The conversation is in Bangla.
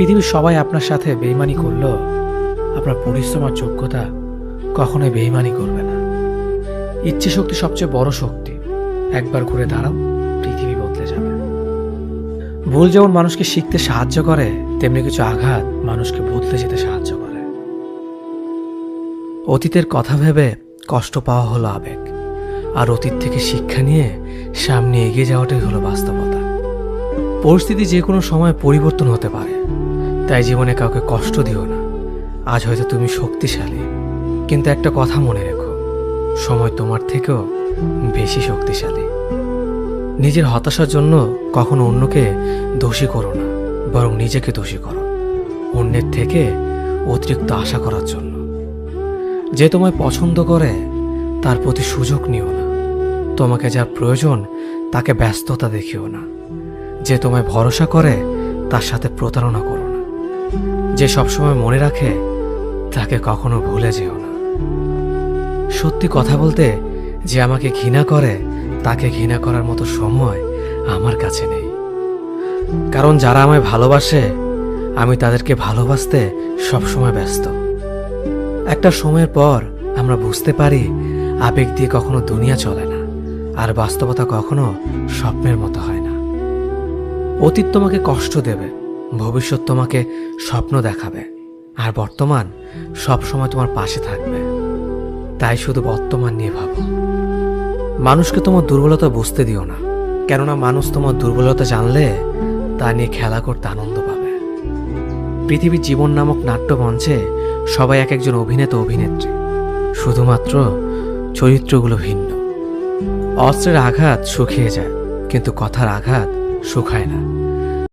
পৃথিবীর সবাই আপনার সাথে বেইমানি করলেও আপনার পরিশ্রম আর যোগ্যতা কখনোই বেইমানি করবে না। ইচ্ছে শক্তি সবচেয়ে বড় শক্তি। একবার ঘুরে দাঁড়াও, পৃথিবী বদলে যাবে। ভুল যেমন মানুষকে শিখতে সাহায্য করে, তেমনি কিছু আঘাত মানুষকে বদলে যেতে সাহায্য করে। অতীতের কথা ভেবে কষ্ট পাওয়া হলো আবেগ, আর অতীত থেকে শিক্ষা নিয়ে সামনে এগিয়ে যাওয়াটাই হলো বাস্তবতা। পরিস্থিতি যে কোনো সময় পরিবর্তন হতে পারে, তাই জীবনে কাউকে কষ্ট দিও না। আজ হয়তো তুমি শক্তিশালী, কিন্তু একটা কথা মনে রেখো, সময় তোমার থেকেও বেশি শক্তিশালী। নিজের হতাশার জন্য কখনো অন্যকে দোষী করো না, বরং নিজেকে দোষী করো অন্যের থেকে অতিরিক্ত আশা করার জন্য। যে তোমায় পছন্দ করে তার প্রতি সুযোগ নিও না। তোমাকে যার প্রয়োজন তাকে ব্যস্ততা দেখিও না। যে তোমায় ভরসা করে তার সাথে প্রতারণা করো না। যে সবসময় মনে রাখে তাকে কখনো ভুলে যেও না। সত্যি কথা বলতে, যে আমাকে ঘৃণা করে তাকে ঘৃণা করার মতো সময় আমার কাছে নেই। কারণ যারা আমায় ভালোবাসে, আমি তাদেরকে ভালোবাসতে সবসময় ব্যস্ত। একটা সময়ের পর আমরা বুঝতে পারি আবেগ দিয়ে কখনো দুনিয়া চলে না, আর বাস্তবতা কখনো স্বপ্নের মতো হয় না। অতীত তোমাকে কষ্ট দেবে, ভবিষ্যৎ তোমাকে স্বপ্ন দেখাবে, আর বর্তমান সবসময় তোমার পাশে থাকবে। তাই শুধু বর্তমান নিয়ে ভাবো। মানুষকে তোমার দুর্বলতা বুঝতে দিও না, কেননা মানুষ তোমার দুর্বলতা জানলে তা নিয়ে খেলা করতে আনন্দ পাবে। পৃথিবীর জীবন নামক নাট্যমঞ্চে সবাই এক একজন অভিনেতা অভিনেত্রী, শুধুমাত্র চরিত্রগুলো ভিন্ন। অস্ত্রের আঘাত শুকিয়ে যায়, কিন্তু কথার আঘাত শুকায় না।